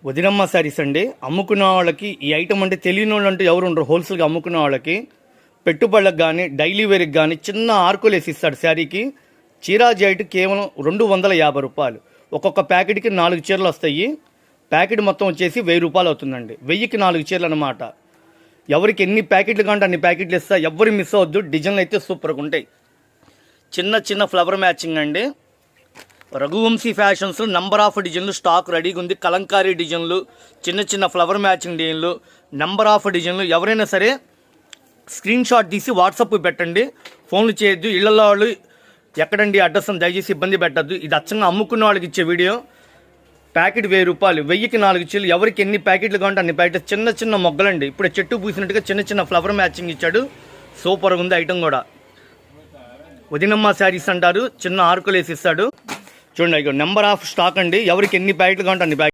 వదినమ్మ శారీస్ అండి. అమ్ముకున్న వాళ్ళకి ఈ ఐటమ్ అంటే తెలియని వాళ్ళు అంటూ ఎవరు ఉండరు. హోల్సేల్గా అమ్ముకున్న వాళ్ళకి పెట్టుబడులకు కానీ డైలీ వేర్కి కానీ చిన్న ఆర్కులు వేసి ఇస్తాడు శారీకి. చీరా జాయిట్ కేవలం 250 రూపాయలు. ఒక్కొక్క ప్యాకెట్కి 4 చీరలు వస్తాయి. ప్యాకెట్ మొత్తం వచ్చేసి 1000 రూపాయలు అవుతుందండి. 1000కి 4 చీరలు అనమాట. ఎవరికి ఎన్ని ప్యాకెట్లు కావాలంటే అన్ని ప్యాకెట్లు ఇస్తా. ఎవరు మిస్ అవ్వద్దు. డిజైన్లు అయితే సూపర్గా ఉంటాయి. చిన్న చిన్న ఫ్లవర్ మ్యాచింగ్ అండి. రఘువంశీ ఫ్యాషన్స్ నంబర్ ఆఫ్ డిజైన్లు స్టాక్ రెడీగా ఉంది. కలంకారీ డిజైన్లు, చిన్న చిన్న ఫ్లవర్ మ్యాచింగ్ డిజైన్లు, నంబర్ ఆఫ్ డిజైన్లు. ఎవరైనా సరే స్క్రీన్ షాట్ తీసి వాట్సాప్ పెట్టండి. ఫోన్లు చేయొద్దు. ఇళ్లలో వాళ్ళు ఎక్కడండి అడ్రస్ అని దయచేసి ఇబ్బంది పెట్టద్దు. ఇది అచ్చంగా అమ్ముకున్న వాళ్ళకి ఇచ్చే వీడియో. ప్యాకెట్ 1000 రూపాయలు. 1000కి 4 చీరలు. ఎవరికి ఎన్ని ప్యాకెట్లు కావాలంటే అన్ని ప్యాకెట్లు. చిన్న చిన్న మొగ్గలండి. ఇప్పుడు చెట్టు పూసినట్టుగా చిన్న చిన్న ఫ్లవర్ మ్యాచింగ్ ఇచ్చాడు. సూపర్గా ఉంది ఐటమ్ కూడా. వదినమ్మ శారీస్ అంటారు. చిన్న ఆర్కులు వేసి ఇస్తాడు. చూడండి, నెంబర్ ఆఫ్ స్టాక్ అండి. ఎవరికి ఎన్ని ప్యాకెట్లు కావాలంటే అన్ని ప్యాకెట్.